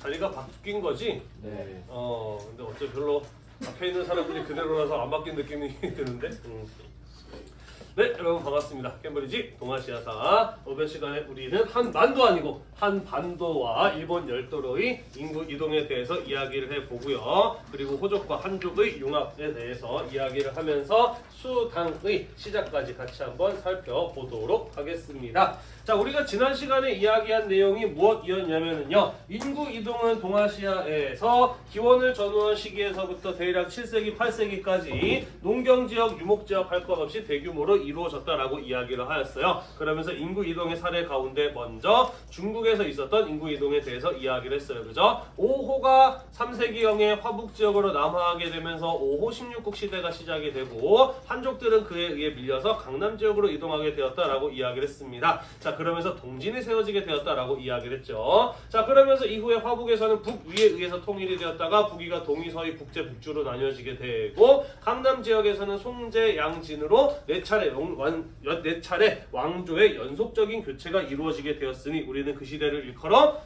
자리가 바뀐 거지? 네. 근데 어째 별로 앞에 있는 사람들이 그대로라서 안 바뀐 느낌이 드는데? 네, 여러분 반갑습니다. 캠브리지 동아시아사 이번 시간에 우리는 한반도 아니고 한반도와 일본 열도로의 인구 이동에 대해서 이야기를 해보고요. 그리고 호족과 한족의 융합에 대해서 이야기를 하면서 수당의 시작까지 같이 한번 살펴보도록 하겠습니다. 자, 우리가 지난 시간에 이야기한 내용이 무엇이었냐면요. 인구 이동은 동아시아에서 기원을 전후한 시기에서부터 대략 7세기, 8세기까지 농경지역, 유목지역 할 것 없이 대규모로 이루어졌다라고 이야기를 하였어요. 그러면서 인구 이동의 사례 가운데 먼저 중국에서 있었던 인구 이동에 대해서 이야기를 했어요. 그죠? 5호가 3세기경에 화북 지역으로 남하하게 되면서 5호 16국 시대가 시작이 되고 한족들은 그에 의해 밀려서 강남 지역으로 이동하게 되었다라고 이야기를 했습니다. 자, 그러면서 동진이 세워지게 되었다라고 이야기를 했죠. 자, 그러면서 이후에 화북에서는 북위에 의해서 통일이 되었다가 북위가 동이, 서이, 북제, 북주로 나뉘어지게 되고 강남 지역에서는 송제, 양진으로 네 차례 왕조의 연속적인 교체가 이루어지게 되었으니 우리는 그 시대를 일컬어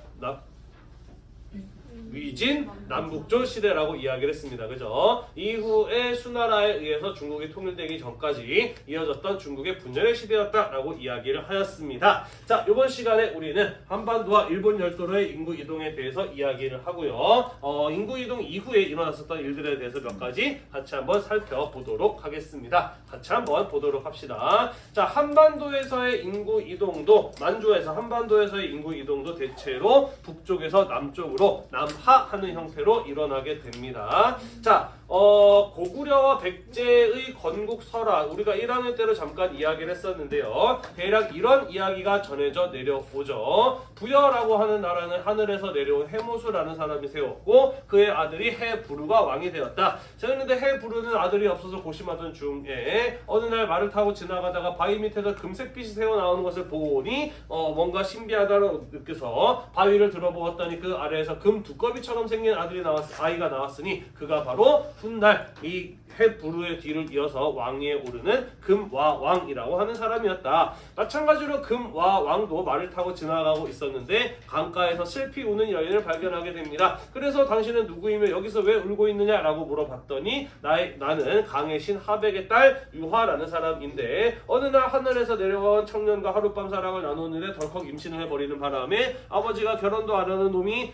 위진 남북조 시대라고 이야기를 했습니다. 그죠? 이후에 수나라에 의해서 중국이 통일되기 전까지 이어졌던 중국의 분열의 시대였다라고 이야기를 하였습니다. 자, 이번 시간에 우리는 한반도와 일본 열도로의 인구 이동에 대해서 이야기를 하고요. 인구 이동 이후에 일어났었던 일들에 대해서 몇 가지 같이 한번 살펴보도록 하겠습니다. 같이 한번 보도록 합시다. 자, 한반도에서의 인구 이동도 만주에서 한반도에서의 인구 이동도 대체로 북쪽에서 남쪽으로 하는 형태로 일어나게 됩니다. 자, 고구려와 백제의 건국 설화 우리가 1학년 때로 잠깐 이야기를 했었는데요. 대략 이런 이야기가 전해져 내려오죠. 부여라고 하는 나라는 하늘에서 내려온 해무수라는 사람이 세웠고 그의 아들이 해부르가 왕이 되었다. 자, 그런데 해부르는 아들이 없어서 고심하던 중에 어느 날 말을 타고 지나가다가 바위 밑에서 금색빛이 새어나오는 것을 보니 뭔가 신비하다고 느껴서 바위를 들어보았더니 그 아래에서 금 두꺼비처럼 생긴 아이가 나왔으니 그가 바로 훗날 이 해부르의 뒤를 이어서 왕위에 오르는 금와왕이라고 하는 사람이었다. 마찬가지로 금와왕도 말을 타고 지나가고 있었는데 강가에서 슬피 우는 여인을 발견하게 됩니다. 그래서 당신은 누구이며 여기서 왜 울고 있느냐라고 물어봤더니 나는 강의 신 하백의 딸 유화라는 사람인데 어느 날 하늘에서 내려온 청년과 하룻밤 사랑을 나누는데 덜컥 임신을 해버리는 바람에 아버지가 결혼도 안 하는 놈이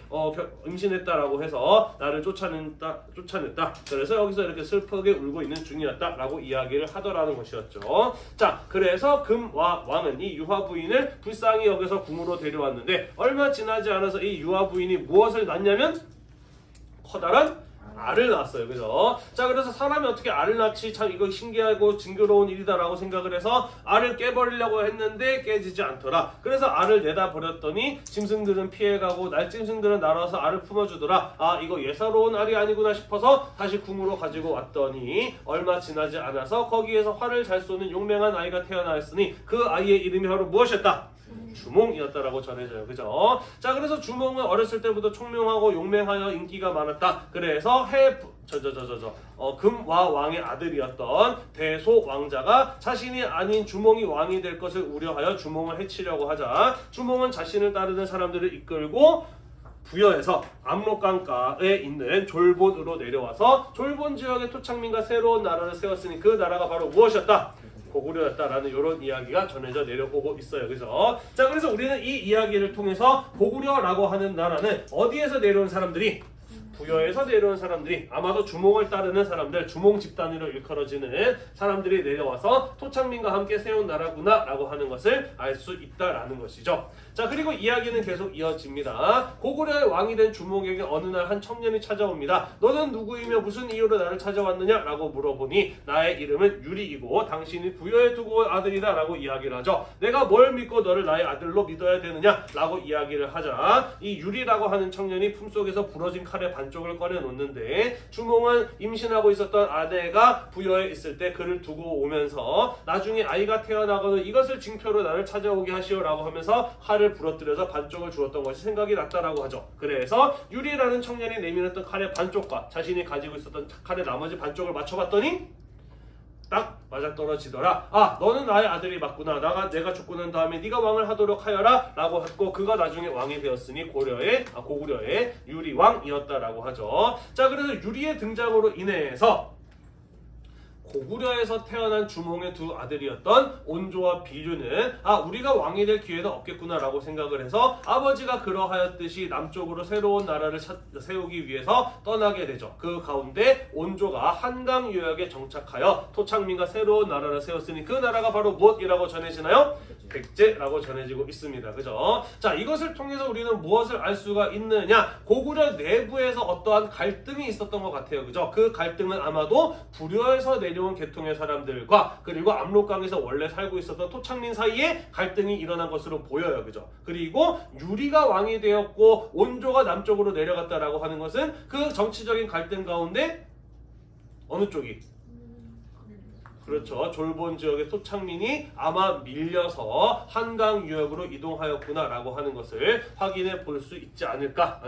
임신했다라고 해서 나를 쫓아냈다. 그래서 여기서 이렇게 슬프게 울고 있는 중이었다라고 이야기를 하더라는 것이었죠. 자, 그래서 금와왕은 이 유화 부인을 불쌍히 여겨서 궁으로 데려왔는데 얼마 지나지 않아서 이 유화 부인이 무엇을 낳냐면 커다란 알을 낳았어요. 그죠? 자, 그래서 사람이 어떻게 알을 낳지? 참 이거 신기하고 징그러운 일이다라고 생각을 해서 알을 깨버리려고 했는데 깨지지 않더라. 그래서 알을 내다 버렸더니 짐승들은 피해가고 날짐승들은 날아와서 알을 품어주더라. 아, 이거 예사로운 알이 아니구나 싶어서 다시 궁으로 가지고 왔더니 얼마 지나지 않아서 거기에서 활을 잘 쏘는 용맹한 아이가 태어나였으니 그 아이의 이름이 바로 무엇이었다? 주몽이었다라고 전해져요. 그죠? 자, 그래서 주몽은 어렸을 때부터 총명하고 용맹하여 인기가 많았다. 그래서 금와왕의 아들이었던 대소 왕자가 자신이 아닌 주몽이 왕이 될 것을 우려하여 주몽을 해치려고 하자 주몽은 자신을 따르는 사람들을 이끌고 부여에서 압록강가에 있는 졸본으로 내려와서 졸본 지역의 토착민과 새로운 나라를 세웠으니 그 나라가 바로 무엇이었다? 고구려였다라는 이런 이야기가 전해져 내려오고 있어요. 그죠? 자, 그래서 우리는 이 이야기를 통해서 고구려라고 하는 나라는 어디에서 내려온 사람들이? 부여에서 내려온 사람들이 아마도 주몽을 따르는 사람들, 주몽 집단으로 일컬어지는 사람들이 내려와서 토착민과 함께 세운 나라구나 라고 하는 것을 알 수 있다라는 것이죠. 자, 그리고 이야기는 계속 이어집니다. 고구려의 왕이 된 주몽에게 어느 날 한 청년이 찾아옵니다. 너는 누구이며 무슨 이유로 나를 찾아왔느냐? 라고 물어보니 나의 이름은 유리이고 당신이 부여에 두고 온 아들이다 라고 이야기를 하죠. 내가 뭘 믿고 너를 나의 아들로 믿어야 되느냐? 라고 이야기를 하자 이 유리라고 하는 청년이 품속에서 부러진 칼의 반쪽을 꺼내놓는데 주몽은 임신하고 있었던 아내가 부여에 있을 때 그를 두고 오면서 나중에 아이가 태어나거든 이것을 징표로 나를 찾아오게 하시오라고 하면서 칼을 부러뜨려서 반쪽을 주었던 것이 생각이 났다라고 하죠. 그래서 유리라는 청년이 내밀었던 칼의 반쪽과 자신이 가지고 있었던 칼의 나머지 반쪽을 맞춰봤더니 딱 맞아떨어지더라. 아, 너는 나의 아들이 맞구나. 내가 죽고 난 다음에 네가 왕을 하도록 하여라 라고 했고, 그가 나중에 왕이 되었으니 고구려의 유리왕이었다라고 하죠. 자, 그래서 유리의 등장으로 인해서 고구려에서 태어난 주몽의 두 아들이었던 온조와 비류는 우리가 왕이 될 기회는 없겠구나 라고 생각을 해서 아버지가 그러하였듯이 남쪽으로 새로운 나라를 세우기 위해서 떠나게 되죠. 그 가운데 온조가 한강 유역에 정착하여 토착민과 새로운 나라를 세웠으니 그 나라가 바로 무엇이라고 전해지나요? 백제라고 전해지고 있습니다. 그죠? 자, 이것을 통해서 우리는 무엇을 알 수가 있느냐? 고구려 내부에서 어떠한 갈등이 있었던 것 같아요. 그죠? 그 갈등은 아마도 부려에서 내려온 계통의 사람들과 그리고 압록강에서 원래 살고 있었던 토착민 사이에 갈등이 일어난 것으로 보여요. 그죠? 그리고 유리가 왕이 되었고 온조가 남쪽으로 내려갔다라고 하는 것은 그 정치적인 갈등 가운데 어느 쪽이? 그렇죠. 졸본 지역의 토착민이 아마 밀려서 한강 유역으로 이동하였구나 라고 하는 것을 확인해 볼 수 있지 않을까.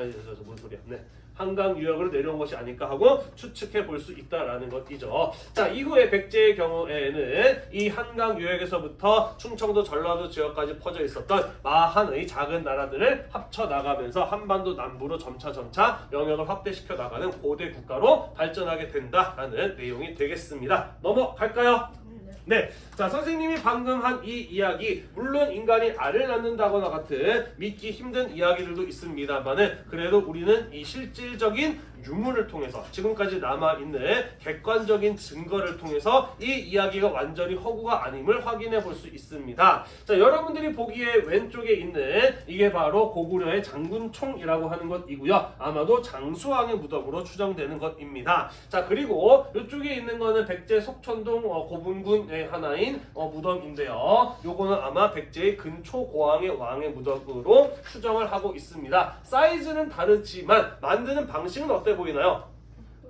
뭔 소리야. 네. 한강 유역으로 내려온 것이 아닐까 하고 추측해 볼 수 있다라는 것이죠. 자, 이후에 백제의 경우에는 이 한강 유역에서부터 충청도 전라도 지역까지 퍼져 있었던 마한의 작은 나라들을 합쳐 나가면서 한반도 남부로 점차 영역을 확대시켜 나가는 고대 국가로 발전하게 된다라는 내용이 되겠습니다. 넘어갈까요? 네, 자, 선생님이 방금 한 이 이야기, 물론 인간이 알을 낳는다거나 같은 믿기 힘든 이야기들도 있습니다만은 그래도 우리는 이 실질적인 유물을 통해서 지금까지 남아있는 객관적인 증거를 통해서 이 이야기가 완전히 허구가 아님을 확인해 볼 수 있습니다. 자, 여러분들이 보기에 왼쪽에 있는 이게 바로 고구려의 장군총이라고 하는 것이고요. 아마도 장수왕의 무덤으로 추정되는 것입니다. 자, 그리고 이쪽에 있는 거는 백제 속천동 고분군의 하나인 무덤인데요. 요거는 아마 백제의 근초고왕의 왕의 무덤으로 추정을 하고 있습니다. 사이즈는 다르지만 만드는 방식은 어때 보이나요?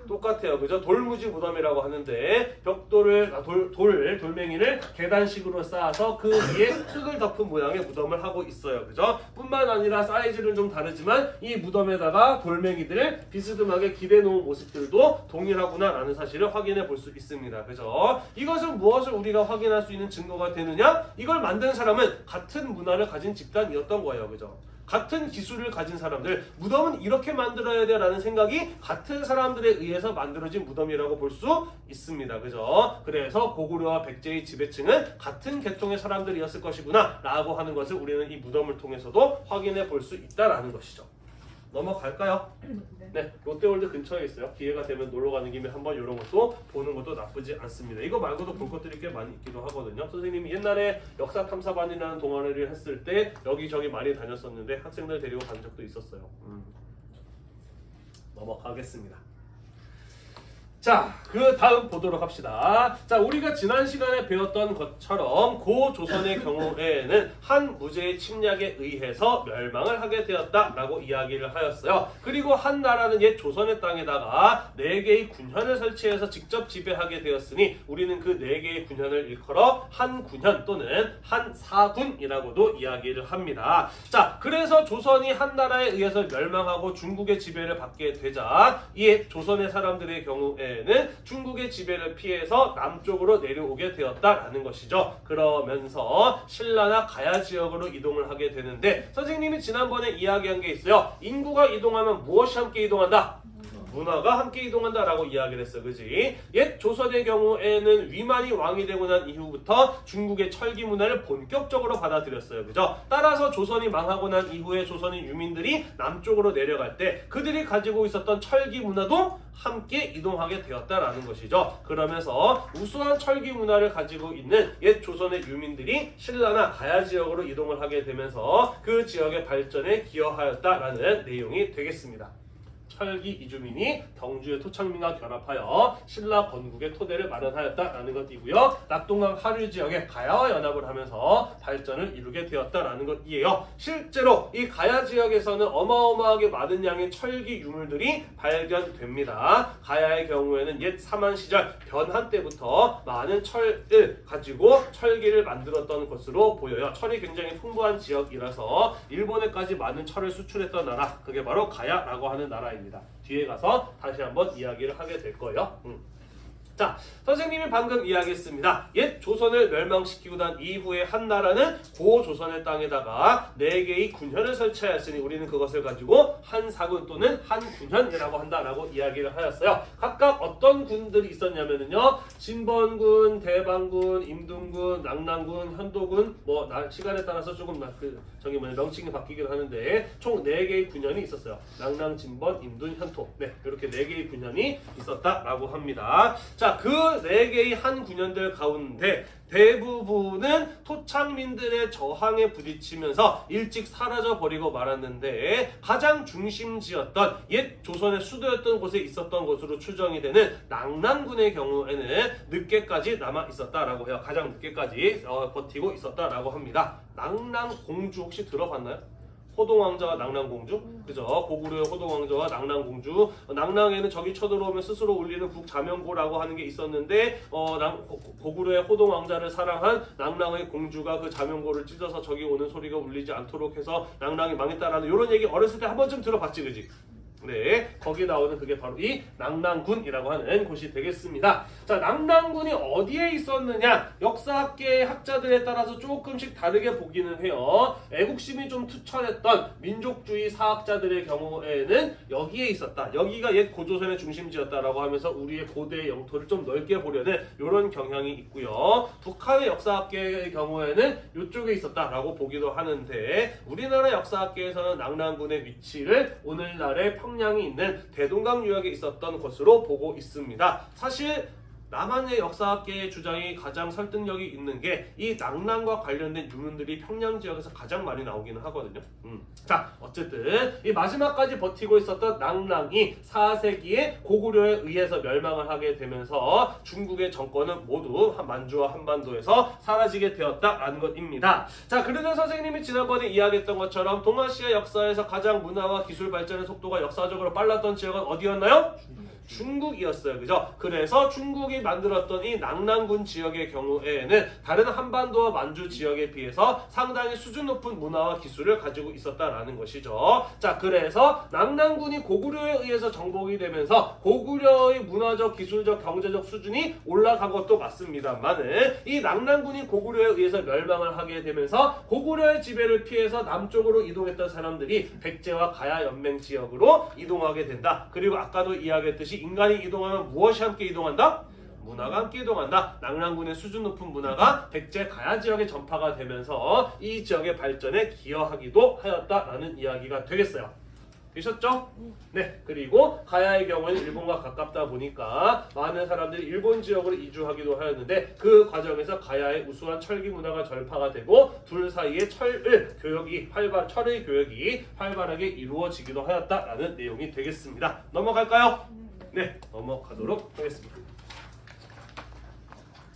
똑같아요. 그죠? 돌무지 무덤이라고 하는데 돌멩이를 계단식으로 쌓아서 그 위에 흙을 덮은 모양의 무덤을 하고 있어요. 그죠? 뿐만 아니라 사이즈는 좀 다르지만 이 무덤에다가 돌멩이들을 비스듬하게 기대 놓은 모습들도 동일하구나라는 사실을 확인해 볼 수 있습니다. 그죠? 이것은 무엇을 우리가 확인할 수 있는 증거가 되느냐? 이걸 만든 사람은 같은 문화를 가진 집단이었던 거예요. 그죠? 같은 기술을 가진 사람들, 무덤은 이렇게 만들어야 돼 라는 생각이 같은 사람들에 의해서 만들어진 무덤이라고 볼 수 있습니다. 그죠? 그래서 고구려와 백제의 지배층은 같은 계통의 사람들이었을 것이구나 라고 하는 것을 우리는 이 무덤을 통해서도 확인해 볼 수 있다라는 것이죠. 넘어갈까요? 네, 롯데월드 근처에 있어요. 기회가 되면 놀러 가는 김에 한번 이런 것도 보는 것도 나쁘지 않습니다. 이거 말고도 볼 것들이 꽤 많이 있기도 하거든요. 선생님이 옛날에 역사 탐사반이라는 동아리를 했을 때 여기저기 많이 다녔었는데 학생들 데리고 간 적도 있었어요. 넘어가겠습니다. 자, 그 다음 보도록 합시다. 자, 우리가 지난 시간에 배웠던 것처럼 고 조선의 경우에는 한 무제의 침략에 의해서 멸망을 하게 되었다라고 이야기를 하였어요. 그리고 한 나라는 옛 조선의 땅에다가 4개의 군현을 설치해서 직접 지배하게 되었으니 우리는 그 4개의 군현을 일컬어 한 군현 또는 한 사군이라고도 이야기를 합니다. 자, 그래서 조선이 한 나라에 의해서 멸망하고 중국의 지배를 받게 되자 이 조선의 사람들의 경우에 중국의 지배를 피해서 남쪽으로 내려오게 되었다라는 것이죠. 그러면서 신라나 가야 지역으로 이동을 하게 되는데 선생님이 지난번에 이야기한 게 있어요. 인구가 이동하면 무엇이 함께 이동한다? 문화가 함께 이동한다라고 이야기를 했어요. 그지? 옛 조선의 경우에는 위만이 왕이 되고 난 이후부터 중국의 철기 문화를 본격적으로 받아들였어요. 그죠? 따라서 조선이 망하고 난 이후에 조선의 유민들이 남쪽으로 내려갈 때 그들이 가지고 있었던 철기 문화도 함께 이동하게 되었다라는 것이죠. 그러면서 우수한 철기 문화를 가지고 있는 옛 조선의 유민들이 신라나 가야 지역으로 이동을 하게 되면서 그 지역의 발전에 기여하였다라는 내용이 되겠습니다. 철기 이주민이 경주의 토착민과 결합하여 신라 건국의 토대를 마련하였다라는 것이고요. 낙동강 하류 지역에 가야와 연합을 하면서 발전을 이루게 되었다라는 것이에요. 실제로 이 가야 지역에서는 어마어마하게 많은 양의 철기 유물들이 발견됩니다. 가야의 경우에는 옛 사만 시절 변한 때부터 많은 철을 가지고 철기를 만들었던 것으로 보여요. 철이 굉장히 풍부한 지역이라서 일본에까지 많은 철을 수출했던 나라, 그게 바로 가야라고 하는 나라입니다. 뒤에 가서 다시 한번 이야기를 하게 될 거예요. 자, 선생님이 방금 이야기했습니다. 옛 조선을 멸망시키고 난 이후에 한나라는 고 조선의 땅에다가 4개의 군현을 설치하였으니 우리는 그것을 가지고 한사군 또는 한군현이라고 한다라고 이야기를 하였어요. 각각 어떤 군들이 있었냐면요. 진번군, 대방군, 임둔군, 낙랑군, 현도군 뭐 시간에 따라서 조금 명칭이 바뀌긴 하는데 총 4개의 군현이 있었어요. 낙랑, 진번, 임둔, 현토. 네, 이렇게 4개의 군현이 있었다라고 합니다. 자, 그 4개의 한 군현들 가운데 대부분은 토착민들의 저항에 부딪히면서 일찍 사라져 버리고 말았는데 가장 중심지였던 옛 조선의 수도였던 곳에 있었던 것으로 추정이 되는 낙랑군의 경우에는 늦게까지 남아 있었다라고 해요. 가장 늦게까지 버티고 있었다라고 합니다. 낙랑공주 혹시 들어봤나요? 호동왕자와 낙랑공주, 그죠? 고구려의 호동왕자와 낙랑공주. 낙랑에는 적이 쳐들어오면 스스로 울리는 북자명고라고 하는 게 있었는데, 고구려의 호동왕자를 사랑한 낙랑의 공주가 그 자명고를 찢어서 적이 오는 소리가 울리지 않도록 해서 낙랑이 망했다라는 이런 얘기 어렸을 때 한 번쯤 들어봤지, 그지? 네, 거기 나오는 그게 바로 이 낙랑군이라고 하는 곳이 되겠습니다. 자, 낙랑군이 어디에 있었느냐? 역사학계의 학자들에 따라서 조금씩 다르게 보기는 해요. 애국심이 좀 투철했던 민족주의 사학자들의 경우에는 여기에 있었다. 여기가 옛 고조선의 중심지였다라고 하면서 우리의 고대의 영토를 좀 넓게 보려는 이런 경향이 있고요. 북한의 역사학계의 경우에는 이쪽에 있었다라고 보기도 하는데 우리나라 역사학계에서는 낙랑군의 위치를 오늘날의 평양이 있는 대동강 유역에 있었던 것으로 보고 있습니다. 사실 남한의 역사학계의 주장이 가장 설득력이 있는 게 이 낙랑과 관련된 유문들이 평양 지역에서 가장 많이 나오기는 하거든요. 자, 어쨌든 이 마지막까지 버티고 있었던 낙랑이 4세기에 고구려에 의해서 멸망을 하게 되면서 중국의 정권은 모두 만주와 한반도에서 사라지게 되었다라는 것입니다. 자, 그러면 선생님이 지난번에 이야기했던 것처럼 동아시아 역사에서 가장 문화와 기술 발전의 속도가 역사적으로 빨랐던 지역은 어디였나요? 중국이었어요. 그죠? 그래서 중국이 만들었던 이 낙랑군 지역의 경우에는 다른 한반도와 만주 지역에 비해서 상당히 수준 높은 문화와 기술을 가지고 있었다라는 것이죠. 자, 그래서 낙랑군이 고구려에 의해서 정복이 되면서 고구려의 문화적, 기술적, 경제적 수준이 올라간 것도 맞습니다만은 이 낙랑군이 고구려에 의해서 멸망을 하게 되면서 고구려의 지배를 피해서 남쪽으로 이동했던 사람들이 백제와 가야 연맹 지역으로 이동하게 된다. 그리고 아까도 이야기했듯이 인간이 이동하면 무엇이 함께 이동한다? 문화가 함께 이동한다. 낙랑군의 수준 높은 문화가 백제 가야 지역에 전파가 되면서 이 지역의 발전에 기여하기도 하였다라는 이야기가 되겠어요. 되셨죠? 네. 그리고 가야의 경우에는 일본과 가깝다 보니까 많은 사람들이 일본 지역으로 이주하기도 하였는데 그 과정에서 가야의 우수한 철기 문화가 전파가 되고 둘 사이에 철의 교역이 활발하게 이루어지기도 하였다라는 내용이 되겠습니다. 넘어갈까요? 네, 넘어가도록 하겠습니다.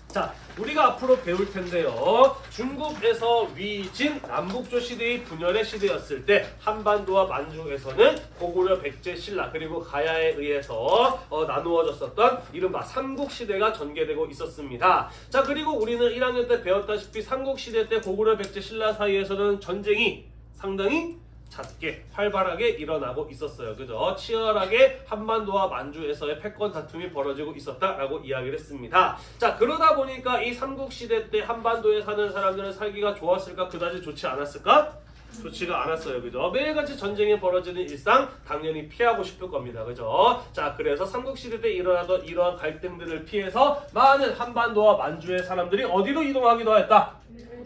자, 우리가 앞으로 배울 텐데요. 중국에서 위진 남북조 시대의 분열의 시대였을 때 한반도와 만주에서는 고구려, 백제, 신라 그리고 가야에 의해서 나누어졌었던 이른바 삼국시대가 전개되고 있었습니다. 자, 그리고 우리는 1학년 때 배웠다시피 삼국시대 때 고구려, 백제, 신라 사이에서는 전쟁이 상당히 잦게 활발하게 일어나고 있었어요. 그죠? 치열하게 한반도와 만주에서의 패권 다툼이 벌어지고 있었다라고 이야기를 했습니다. 자, 그러다 보니까 이 삼국시대 때 한반도에 사는 사람들은 살기가 좋았을까? 그다지 좋지 않았을까? 좋지가 않았어요. 그죠? 매일같이 전쟁이 벌어지는 일상 당연히 피하고 싶을 겁니다. 그죠? 자, 그래서 삼국시대 때 일어나던 이러한 갈등들을 피해서 많은 한반도와 만주의 사람들이 어디로 이동하기도 하였다?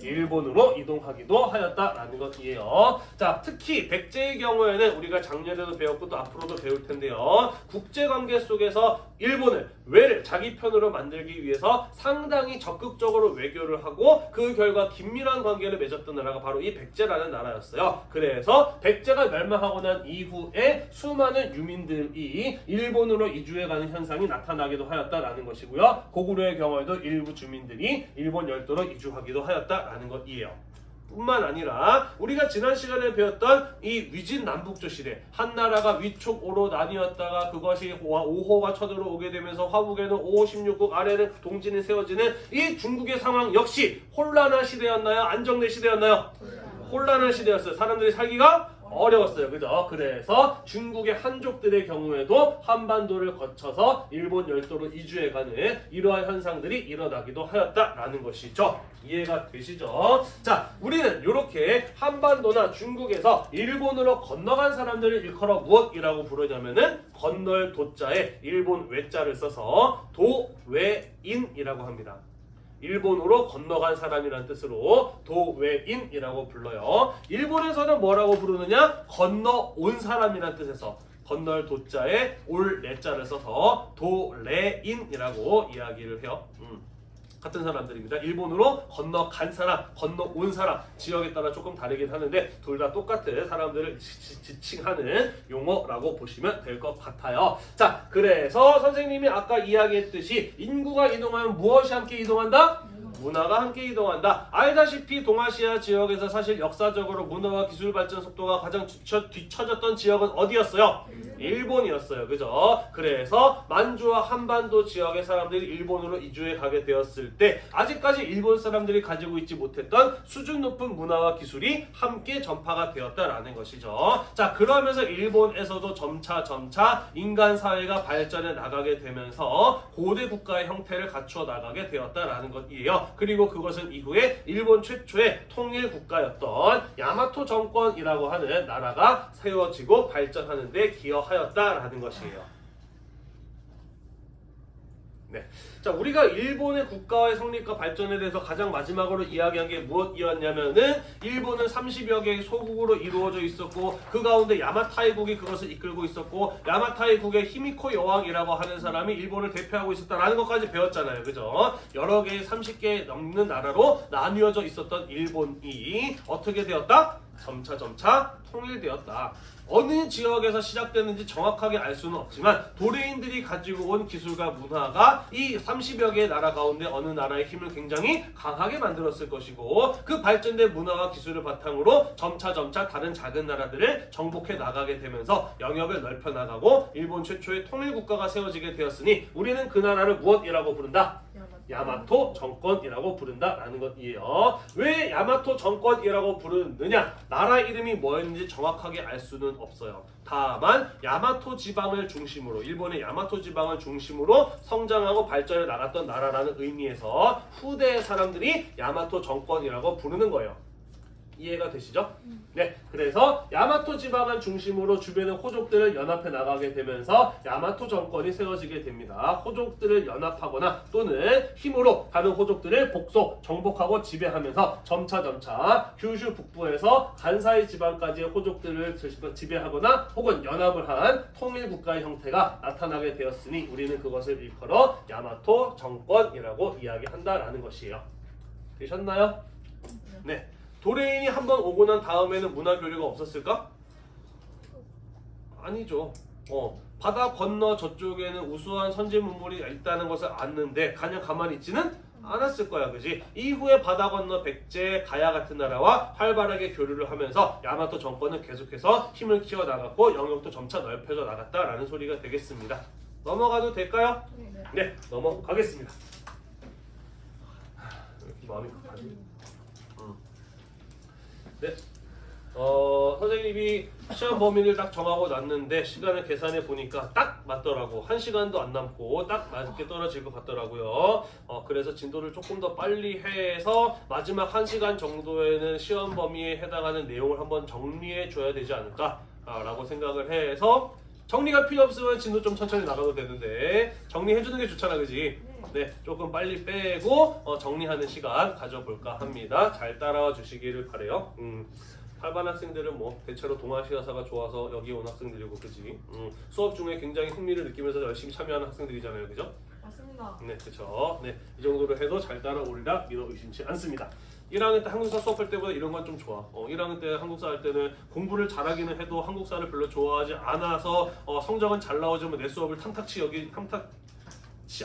일본으로 이동하기도 하였다라는 것이에요. 자, 특히 백제의 경우에는 우리가 작년에도 배웠고 또 앞으로도 배울 텐데요. 국제관계 속에서 일본을 자기 편으로 만들기 위해서 상당히 적극적으로 외교를 하고 그 결과 긴밀한 관계를 맺었던 나라가 바로 이 백제라는 나라였어요. 그래서 백제가 멸망하고 난 이후에 수많은 유민들이 일본으로 이주해가는 현상이 나타나기도 하였다라는 것이고요. 고구려의 경우에도 일부 주민들이 일본 열도로 이주하기도 하였다라는 것이에요. 뿐만 아니라 우리가 지난 시간에 배웠던 이 위진 남북조 시대, 한나라가 위촉 오로 나뉘었다가 그것이 5호가 쳐들어오게 되면서 화북에는 5호 16국, 아래는 동진이 세워지는 이 중국의 상황 역시 혼란한 시대였나요? 안정된 시대였나요? 혼란한 시대였어요. 사람들이 살기가 어려웠어요. 그죠? 그래서 중국의 한족들의 경우에도 한반도를 거쳐서 일본 열도로 이주해가는 이러한 현상들이 일어나기도 하였다라는 것이죠. 이해가 되시죠? 자, 우리는 이렇게 한반도나 중국에서 일본으로 건너간 사람들을 일컬어 무엇이라고 부르냐면은 건널 도자에 일본 외자를 써서 도외인이라고 합니다. 일본으로 건너간 사람이란 뜻으로 도외인이라고 불러요. 일본에서는 뭐라고 부르느냐? 건너온 사람이란 뜻에서 건널 도자에 올 레자를 써서 도레인이라고 이야기를 해요. 같은 사람들입니다. 일본으로 건너간 사람, 건너온 사람, 지역에 따라 조금 다르긴 하는데 둘 다 똑같은 사람들을 지칭하는 용어라고 보시면 될 것 같아요. 자, 그래서 선생님이 아까 이야기했듯이 인구가 이동하면 무엇이 함께 이동한다? 문화가 함께 이동한다. 알다시피 동아시아 지역에서 사실 역사적으로 문화와 기술 발전 속도가 가장 뒤처졌던 지역은 어디였어요? 일본이었어요. 그죠? 그래서 만주와 한반도 지역의 사람들이 일본으로 이주해 가게 되었을 때 아직까지 일본 사람들이 가지고 있지 못했던 수준 높은 문화와 기술이 함께 전파가 되었다라는 것이죠. 자, 그러면서 일본에서도 점차 인간 사회가 발전해 나가게 되면서 고대 국가의 형태를 갖추어 나가게 되었다라는 것이에요. 그리고 그것은 이후에 일본 최초의 통일 국가였던 야마토 정권이라고 하는 나라가 세워지고 발전하는 데 기여하였다라는 것이에요. 네. 자, 우리가 일본의 국가의 성립과 발전에 대해서 가장 마지막으로 이야기한 게 무엇이었냐면은 일본은 30여 개의 소국으로 이루어져 있었고 그 가운데 야마타이국이 그것을 이끌고 있었고 야마타이국의 히미코 여왕이라고 하는 사람이 일본을 대표하고 있었다라는 것까지 배웠잖아요. 그죠? 여러 개의 30개 넘는 나라로 나뉘어져 있었던 일본이 어떻게 되었다? 점차 통일되었다. 어느 지역에서 시작됐는지 정확하게 알 수는 없지만 도레인들이 가지고 온 기술과 문화가 이 30여 개의 나라 가운데 어느 나라의 힘을 굉장히 강하게 만들었을 것이고 그 발전된 문화와 기술을 바탕으로 점차 다른 작은 나라들을 정복해 나가게 되면서 영역을 넓혀 나가고 일본 최초의 통일국가가 세워지게 되었으니 우리는 그 나라를 무엇이라고 부른다? 야마토 정권이라고 부른다라는 것이에요. 왜 야마토 정권이라고 부르느냐? 나라 이름이 뭐였는지 정확하게 알 수는 없어요. 다만 야마토 지방을 중심으로 일본의 야마토 지방을 중심으로 성장하고 발전해 나갔던 나라라는 의미에서 후대의 사람들이 야마토 정권이라고 부르는 거예요. 이해가 되시죠? 네, 그래서 야마토 지방을 중심으로 주변의 호족들을 연합해 나가게 되면서 야마토 정권이 세워지게 됩니다. 호족들을 연합하거나 또는 힘으로 다른 호족들을 정복하고 지배하면서 점차 규슈 북부에서 간사이 지방까지의 호족들을 지배하거나 혹은 연합을 한 통일 국가의 형태가 나타나게 되었으니 우리는 그것을 일컬어 야마토 정권이라고 이야기한다라는 것이에요. 되셨나요? 네. 도레인이 한번 오고 난 다음에는 문화 교류가 없었을까? 아니죠. 바다 건너 저쪽에는 우수한 선진 문물이 있다는 것을 알았는데 그냥 가만히 있지는 않았을 거야. 그지? 이후에 바다 건너 백제, 가야 같은 나라와 활발하게 교류를 하면서 야마토 정권은 계속해서 힘을 키워 나갔고 영역도 점차 넓혀져 나갔다라는 소리가 되겠습니다. 넘어가도 될까요? 네, 넘어가겠습니다. 이렇게 마음이 급하지? 네. 선생님이 시험 범위를 딱 정하고 놨는데 시간을 계산해 보니까 딱 맞더라고. 1시간도 안 남고 딱 맞게 떨어질 것 같더라고요. 그래서 진도를 조금 더 빨리 해서 마지막 1시간 정도에는 시험 범위에 해당하는 내용을 한번 정리해 줘야 되지 않을까 라고 생각을 해서 정리가 필요 없으면 진도 좀 천천히 나가도 되는데 정리해 주는 게 좋잖아. 그지? 네, 조금 빨리 빼고 정리하는 시간 가져볼까 합니다. 잘 따라와 주시기를 바래요. 8반 학생들은 뭐 대체로 동아시아사가 좋아서 여기 온 학생들이고, 그지? 수업 중에 굉장히 흥미를 느끼면서 열심히 참여하는 학생들이잖아요, 그죠? 맞습니다. 네, 그렇죠. 네, 이 정도로 해도 잘 따라오리라 믿어 의심치 않습니다. 1학년 때 한국사 수업할 때보다 이런 건 좀 좋아. 1학년 때 한국사 할 때는 공부를 잘하기는 해도 한국사를 별로 좋아하지 않아서 성적은 잘 나오지만 내 수업을 탐탁치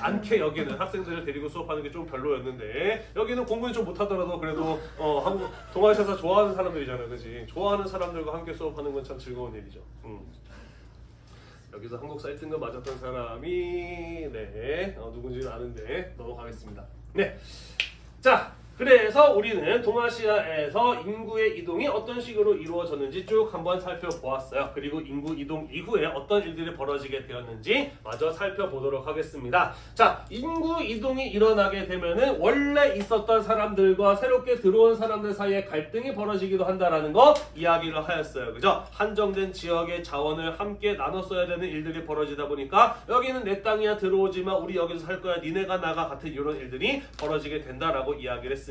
않게 여기는 학생들을 데리고 수업하는 게 좀 별로였는데 여기는 공부는 좀 못하더라도 그래도 한국 동아시아사 좋아하는 사람들이잖아요, 그렇지? 좋아하는 사람들과 함께 수업하는 건 참 즐거운 일이죠. 여기서 한국사 1등급 맞았던 사람이 누군지는 아는데 넘어가겠습니다. 네, 자 그래서 우리는 동아시아에서 인구의 이동이 어떤 식으로 이루어졌는지 쭉 한번 살펴보았어요. 그리고 인구 이동 이후에 어떤 일들이 벌어지게 되었는지 마저 살펴보도록 하겠습니다. 자, 인구 이동이 일어나게 되면은 원래 있었던 사람들과 새롭게 들어온 사람들 사이에 갈등이 벌어지기도 한다라는 거 이야기를 하였어요. 그죠? 한정된 지역의 자원을 함께 나눠 써야 되는 일들이 벌어지다 보니까 여기는 내 땅이야 들어오지만 우리 여기서 살 거야 니네가 나가 같은 이런 일들이 벌어지게 된다라고 이야기를 했습니다.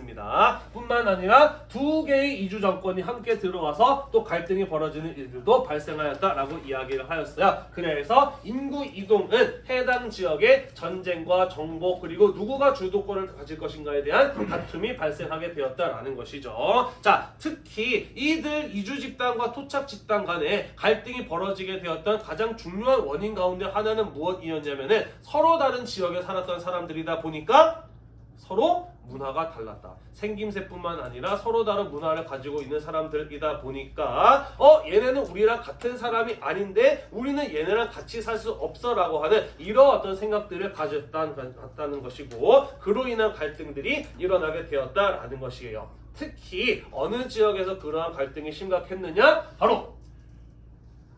뿐만 아니라 두 개의 이주 정권이 함께 들어와서 또 갈등이 벌어지는 일들도 발생하였다라고 이야기를 하였어요. 그래서 인구 이동은 해당 지역의 전쟁과 정복 그리고 누구가 주도권을 가질 것인가에 대한 다툼이 발생하게 되었다라는 것이죠. 자, 특히 이들 이주 집단과 토착 집단 간에 갈등이 벌어지게 되었던 가장 중요한 원인 가운데 하나는 무엇이었냐면은 서로 다른 지역에 살았던 사람들이다 보니까 서로 문화가 달랐다. 생김새뿐만 아니라 서로 다른 문화를 가지고 있는 사람들이다 보니까 얘네는 우리랑 같은 사람이 아닌데 우리는 얘네랑 같이 살 수 없어 라고 하는 이런 어떤 생각들을 가졌다는 것이고 그로 인한 갈등들이 일어나게 되었다라는 것이에요. 특히 어느 지역에서 그러한 갈등이 심각했느냐? 바로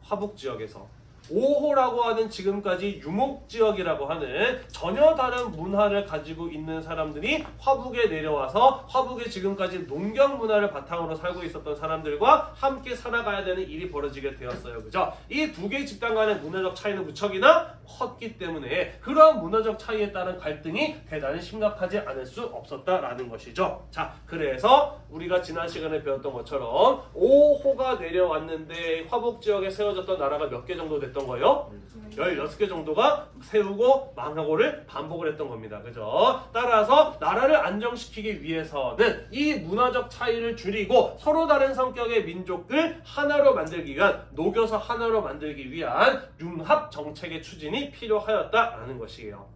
화북 지역에서 5호라고 하는 지금까지 유목지역이라고 하는 전혀 다른 문화를 가지고 있는 사람들이 화북에 내려와서 화북에 지금까지 농경 문화를 바탕으로 살고 있었던 사람들과 함께 살아가야 되는 일이 벌어지게 되었어요. 그죠? 이 두 개의 집단 간의 문화적 차이는 무척이나 컸기 때문에 그런 문화적 차이에 따른 갈등이 대단히 심각하지 않을 수 없었다라는 것이죠. 자, 그래서 우리가 지난 시간에 배웠던 것처럼 5호가 내려왔는데 화북 지역에 세워졌던 나라가 몇 개 정도 됐던 거예요? 16개 정도가 세우고 망하고를 반복을 했던 겁니다. 그죠? 따라서 나라를 안정시키기 위해서는 이 문화적 차이를 줄이고 서로 다른 성격의 민족을 하나로 만들기 위한 녹여서 하나로 만들기 위한 융합 정책의 추진이 필요하였다라는 것이에요.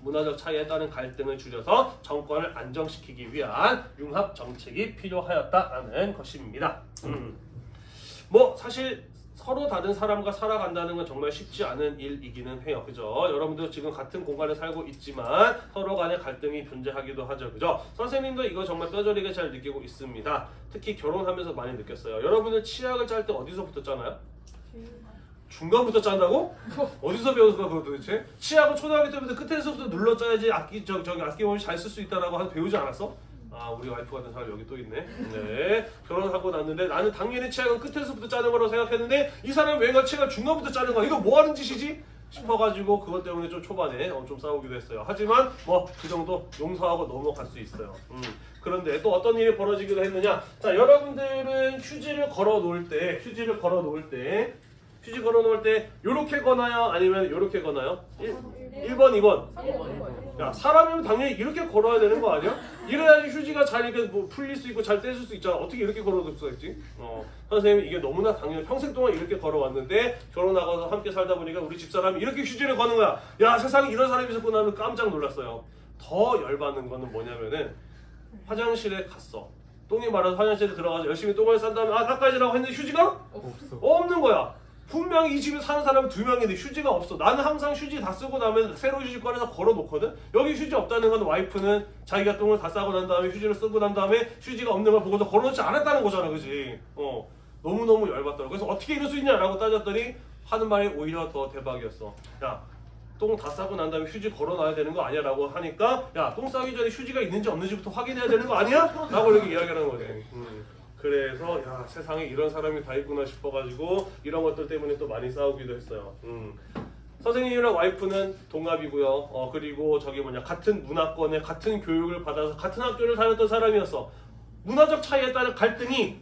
문화적 차이에 따른 갈등을 줄여서 정권을 안정시키기 위한 융합 정책이 필요하였다라는 것입니다. 뭐 사실 서로 다른 사람과 살아간다는 건 정말 쉽지 않은 일이기는 해요. 그죠? 여러분들 지금 같은 공간에 살고 있지만 서로 간의 갈등이 존재하기도 하죠. 그죠? 선생님도 이거 정말 뼈저리게 잘 느끼고 있습니다. 특히 결혼하면서 많이 느꼈어요. 여러분들 치약을 짤 때 어디서부터 짜나요? 중간부터 짠다고? 어디서 배워서 그거 도대체? 치약은 초등학교 때부터 끝에서부터 눌러 짜야지 악기범위 잘 쓸 수 있다라고 한 배우지 않았어? 아, 우리 와이프 같은 사람 여기 또 있네. 네, 결혼하고 났는데 나는 당연히 치약은 끝에서부터 짜는 거라고 생각했는데 이 사람이 왜 치약을 중간부터 짜는 거야? 이거 뭐 하는 짓이지? 싶어가지고 그것 때문에 좀 초반에 좀 싸우기도 했어요. 하지만 뭐 그 정도 용서하고 넘어갈 수 있어요. 그런데 또 어떤 일이 벌어지기도 했느냐? 자, 여러분들은 휴지를 걸어 놓을 때 휴지 걸어 놓을 때 요렇게 거나요? 아니면 요렇게 거나요? 1번, 2번. 야, 사람이면 당연히 이렇게 걸어야 되는 거 아니야? 이래야지 휴지가 잘 이렇게 뭐 풀릴 수 있고 잘 떼줄 수 있잖아. 어떻게 이렇게 걸어둘 수가 있지? 선생님이 이게 너무나 당연히 평생 동안 이렇게 걸어왔는데 결혼하고서 함께 살다 보니까 우리 집사람이 이렇게 휴지를 거는 거야. 야, 세상에 이런 사람이 있었구나 하면 깜짝 놀랐어요. 더 열받는 거는 뭐냐면은 화장실에 갔어. 똥이 말아서 화장실에 들어가서 열심히 똥을 싼 다음에 닦아지라고 했는데 휴지가? 없는 거야. 분명히 이 집에 사는 사람이 2명인데 휴지가 없어. 나는 항상 휴지 다 쓰고 나면 새로 휴지 꺼내서 걸어 놓거든. 여기 휴지 없다는 건 와이프는 자기가 똥을 다 싸고 난 다음에 휴지를 쓰고 난 다음에 휴지가 없는 걸 보고서 걸어 놓지 않았다는 거잖아. 그지? 너무너무 열받더라고. 그래서 어떻게 이럴 수 있냐라고 따졌더니 하는 말이 오히려 더 대박이었어. 야, 똥 다 싸고 난 다음에 휴지 걸어놔야 되는 거 아니야? 라고 하니까 야, 똥 싸기 전에 휴지가 있는지 없는지부터 확인해야 되는 거 아니야? 라고 이렇게 이야기하는 거지. 그래서 야, 세상에 이런 사람이 다 있구나 싶어가지고 이런 것들 때문에 또 많이 싸우기도 했어요. 선생님이랑 와이프는 동갑이고요. 그리고 같은 문화권에 같은 교육을 받아서 같은 학교를 다녔던 사람이었어. 문화적 차이에 따른 갈등이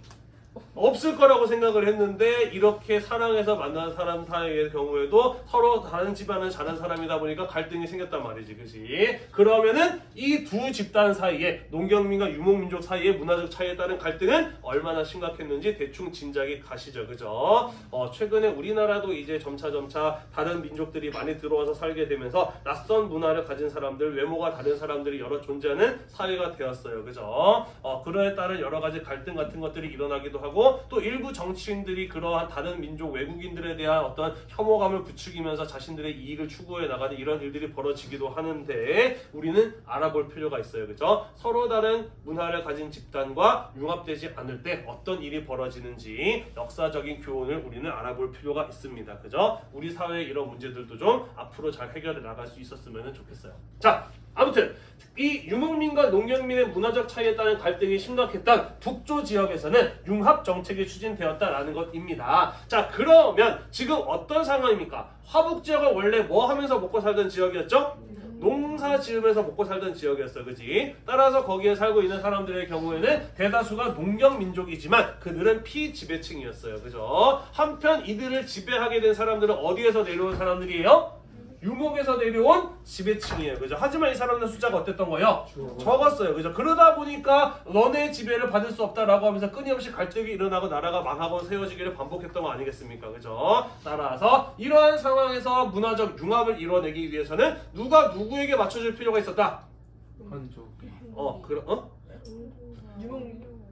없을 거라고 생각을 했는데 이렇게 사랑해서 만난 사람 사이의 경우에도 서로 다른 집안을 자란 사람이다 보니까 갈등이 생겼단 말이지. 그치? 그러면은 이 두 집단 사이에 농경민과 유목민족 사이의 문화적 차이에 따른 갈등은 얼마나 심각했는지 대충 짐작이 가시죠. 그죠? 최근에 우리나라도 이제 점차 다른 민족들이 많이 들어와서 살게 되면서 낯선 문화를 가진 사람들, 외모가 다른 사람들이 여러 존재하는 사회가 되었어요. 그죠? 그에 따른 여러 가지 갈등 같은 것들이 일어나기도 하고 하고 또 일부 정치인들이 그러한 다른 민족 외국인들에 대한 어떤 혐오감을 부추기면서 자신들의 이익을 추구해 나가는 이런 일들이 벌어지기도 하는데 우리는 알아볼 필요가 있어요. 그죠? 서로 다른 문화를 가진 집단과 융합되지 않을 때 어떤 일이 벌어지는지 역사적인 교훈을 우리는 알아볼 필요가 있습니다. 그죠? 우리 사회의 이런 문제들도 좀 앞으로 잘 해결해 나갈 수 있었으면 좋겠어요. 자, 아무튼 이 유목민과 농경민의 문화적 차이에 따른 갈등이 심각했던 북조 지역에서는 융합 정책이 추진되었다라는 것입니다. 자, 그러면 지금 어떤 상황입니까? 화북 지역은 원래 뭐 하면서 먹고 살던 지역이었죠? 농사 지으면서 먹고 살던 지역이었어요. 그지? 따라서 거기에 살고 있는 사람들의 경우에는 대다수가 농경 민족이지만 그들은 피지배층이었어요. 그죠? 한편 이들을 지배하게 된 사람들은 어디에서 내려온 사람들이에요? 유목에서 내려온 지배층이에요. 그죠? 하지만 이 사람들 숫자가 어땠던 거예요? 적었어요. 그죠? 그러다 보니까 너네 지배를 받을 수 없다라고 하면서 끊임없이 갈등이 일어나고 나라가 망하고 세워지기를 반복했던 거 아니겠습니까? 그죠? 따라서 이러한 상황에서 문화적 융합을 이뤄내기 위해서는 누가 누구에게 맞춰줄 필요가 있었다?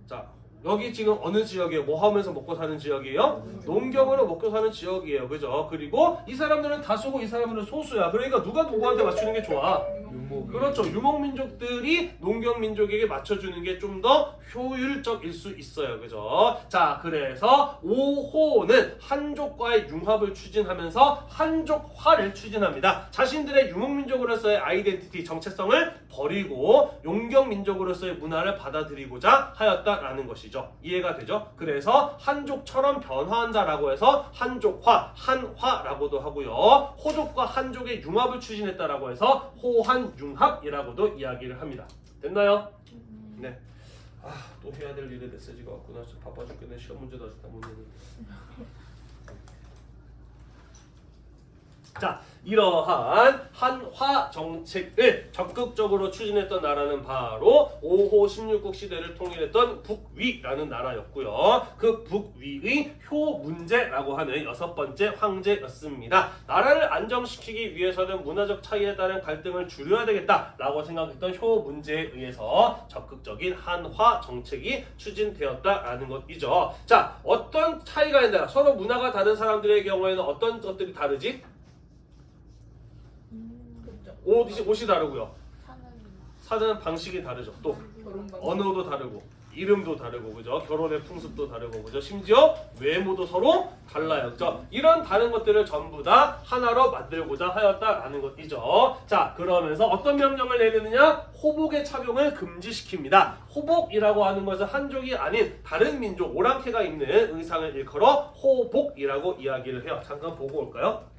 자, 여기 지금 어느 지역이에요? 뭐 하면서 먹고 사는 지역이에요? 농경으로 먹고 사는 지역이에요. 그죠? 그리고 이 사람들은 다수고 이 사람들은 소수야. 그러니까 누가 누구한테 맞추는 게 좋아? 그렇죠. 유목민족들이 농경민족에게 맞춰주는 게 좀 더 효율적일 수 있어요. 그죠? 자, 그래서 5호는 한족과의 융합을 추진하면서 한족화를 추진합니다. 자신들의 유목민족으로서의 아이덴티티, 정체성을 버리고 농경민족으로서의 문화를 받아들이고자 하였다라는 것이죠. 이해가 되죠? 그래서 한족처럼 변화한다라고 해서 한족화, 한화라고도 하고요. 호족과 한족의 융합을 추진했다라고 해서 호한융합이라고도 이야기를 합니다. 됐나요? 네. 또 해야 될 일에 메시지가 왔구나. 바빠 죽겠네. 시험 문제도 아직 다 못 내는데. 자, 이러한 한화 정책을 적극적으로 추진했던 나라는 바로 5호 16국 시대를 통일했던 북위라는 나라였고요. 그 북위의 효문제라고 하는 6번째 황제였습니다. 나라를 안정시키기 위해서는 문화적 차이에 따른 갈등을 줄여야 되겠다라고 생각했던 효문제에 의해서 적극적인 한화 정책이 추진되었다라는 것이죠. 자, 어떤 차이가 있나요? 서로 문화가 다른 사람들의 경우에는 어떤 것들이 다르지? 옷이 다르고요. 사는 방식이 다르죠. 또 언어도 다르고 이름도 다르고 그죠? 결혼의 풍습도 다르고 그죠? 심지어 외모도 서로 달라요. 그죠? 이런 다른 것들을 전부 다 하나로 만들고자 하였다라는 것이죠. 자, 그러면서 어떤 명령을 내리느냐? 호복의 착용을 금지시킵니다. 호복이라고 하는 것은 한족이 아닌 다른 민족 오랑캐가 입는 의상을 일컬어 호복이라고 이야기를 해요. 잠깐 보고 올까요?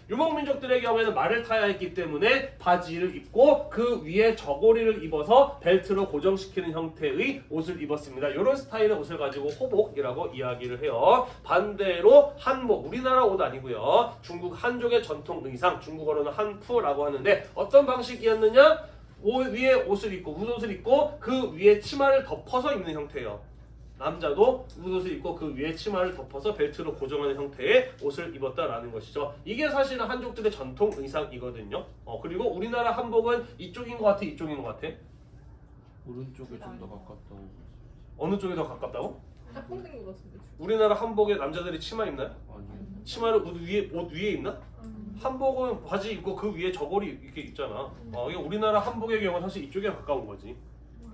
유목민족들의 경우에는 말을 타야 했기 때문에 바지를 입고 그 위에 저고리를 입어서 벨트로 고정시키는 형태의 옷을 입었습니다. 이런 스타일의 옷을 가지고 호복이라고 이야기를 해요. 반대로 한복, 우리나라 옷 아니고요. 중국 한족의 전통 의상, 중국어로는 한푸라고 하는데 어떤 방식이었느냐? 위에 옷을 입고 웃옷을 입고 그 위에 치마를 덮어서 입는 형태예요. 남자도 웃옷을 입고 그 위에 치마를 덮어서 벨트로 고정하는 형태의 옷을 입었다라는 것이죠. 이게 사실은 한족들의 전통 의상이거든요. 그리고 우리나라 한복은 이쪽인 것 같아, 이쪽인 것 같아? 오른쪽에 좀 더 가깝다고. 어느 쪽에 더 가깝다고? 닭봉된 것 같은데. 우리나라 한복에 남자들이 치마 입나요? 아니요. 치마를 옷 위에 입나? 한복은 바지 입고 그 위에 저고리 이렇게 입잖아. 이게 우리나라 한복의 경우 사실 이쪽에 가까운 거지.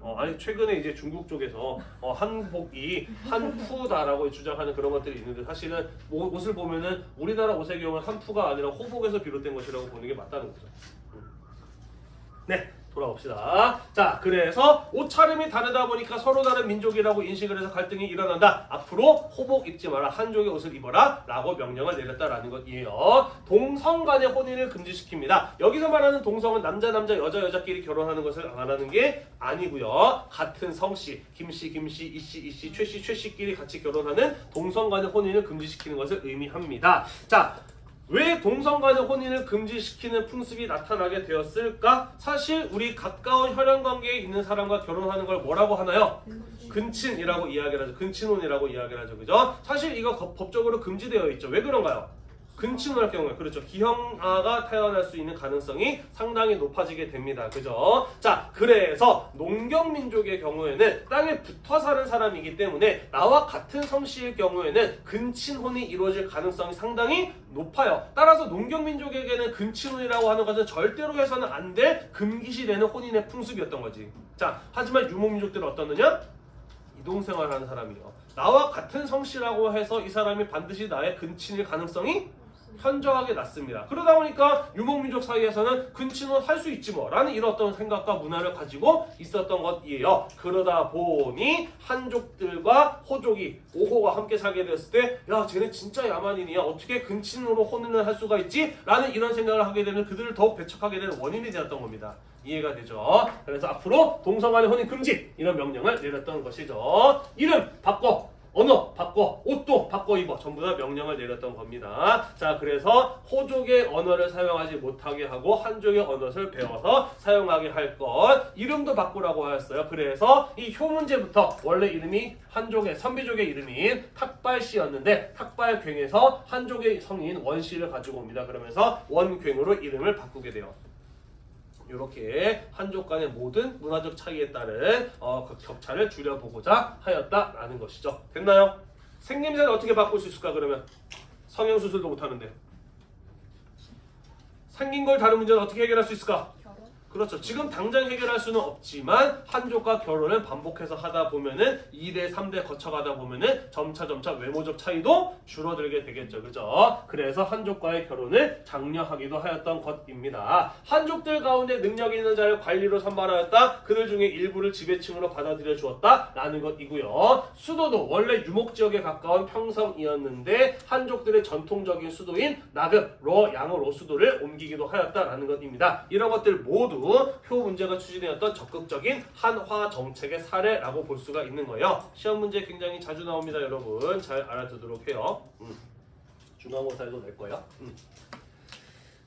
아니 최근에 이제 중국 쪽에서 한복이 한푸다라고 주장하는 그런 것들이 있는데 사실은 옷을 보면은 우리나라 옷의 경우는 한푸가 아니라 호복에서 비롯된 것이라고 보는 게 맞다는 거죠. 네. 돌아봅시다. 자, 그래서 옷차림이 다르다 보니까 서로 다른 민족이라고 인식을 해서 갈등이 일어난다. 앞으로 호복 입지 마라. 한족의 옷을 입어라. 라고 명령을 내렸다라는 것이에요. 동성 간의 혼인을 금지시킵니다. 여기서 말하는 동성은 남자, 여자끼리 결혼하는 것을 말하는 게 아니고요. 같은 성씨, 김씨, 이씨, 최씨끼리 같이 결혼하는 동성 간의 혼인을 금지시키는 것을 의미합니다. 자, 왜 동성 간의 혼인을 금지시키는 풍습이 나타나게 되었을까? 사실 우리 가까운 혈연관계에 있는 사람과 결혼하는 걸 뭐라고 하나요? 근친이라고 이야기를 하죠. 근친혼이라고 이야기를 하죠. 그죠? 사실 이거 법적으로 금지되어 있죠. 왜 그런가요? 근친혼할 경우에 그렇죠. 기형아가 태어날 수 있는 가능성이 상당히 높아지게 됩니다. 그죠? 자, 그래서 농경민족의 경우에는 땅에 붙어 사는 사람이기 때문에 나와 같은 성씨일 경우에는 근친혼이 이루어질 가능성이 상당히 높아요. 따라서 농경민족에게는 근친혼이라고 하는 것은 절대로 해서는 안 될 금기시되는 혼인의 풍습이었던 거지. 자, 하지만 유목민족들은 어떻느냐? 이동생활하는 사람이요. 나와 같은 성씨라고 해서 이 사람이 반드시 나의 근친일 가능성이 현저하게 낮습니다. 그러다 보니까 유목민족 사이에서는 근친혼 할 수 있지 뭐 라는 이런 어떤 생각과 문화를 가지고 있었던 것이에요. 그러다 보니 한족들과 호족이 5호가 함께 살게 됐을 때 야 쟤네 진짜 야만인이야 어떻게 근친으로 혼인을 할 수가 있지? 라는 이런 생각을 하게 되면 그들을 더욱 배척하게 되는 원인이 되었던 겁니다. 이해가 되죠? 그래서 앞으로 동성간의 혼인 금지 이런 명령을 내렸던 것이죠. 이름 바꿔 언어 바꿔, 옷도 바꿔 입어 전부 다 명령을 내렸던 겁니다. 자, 그래서 호족의 언어를 사용하지 못하게 하고 한족의 언어를 배워서 사용하게 할 것, 이름도 바꾸라고 하였어요. 그래서 이 효문제부터 원래 이름이 한족의 선비족의 이름인 탁발씨였는데 탁발괭에서 한족의 성인 원씨를 가지고 옵니다. 그러면서 원괭으로 이름을 바꾸게 돼요. 이렇게 한족 간의 모든 문화적 차이에 따른 그 격차를 줄여보고자 하였다라는 것이죠. 됐나요? 생김새를 어떻게 바꿀 수 있을까 그러면? 성형수술도 못하는데. 생긴 걸 다른 문제는 어떻게 해결할 수 있을까? 그렇죠. 지금 당장 해결할 수는 없지만 한족과 결혼을 반복해서 하다 보면은 2대, 3대 거쳐가다 보면은 점차 외모적 차이도 줄어들게 되겠죠. 그죠? 그래서 한족과의 결혼을 장려하기도 하였던 것입니다. 한족들 가운데 능력 있는 자를 관리로 선발하였다. 그들 중에 일부를 지배층으로 받아들여 주었다라는 것이고요. 수도도 원래 유목지역에 가까운 평성이었는데 한족들의 전통적인 수도인 나급, 양으로 수도를 옮기기도 하였다라는 것입니다. 이런 것들 모두 효 문제가 추진되었던 적극적인 한화 정책의 사례라고 볼 수가 있는 거예요. 시험 문제 굉장히 자주 나옵니다, 여러분. 잘 알아두도록 해요. 중간고사에도 낼 거예요.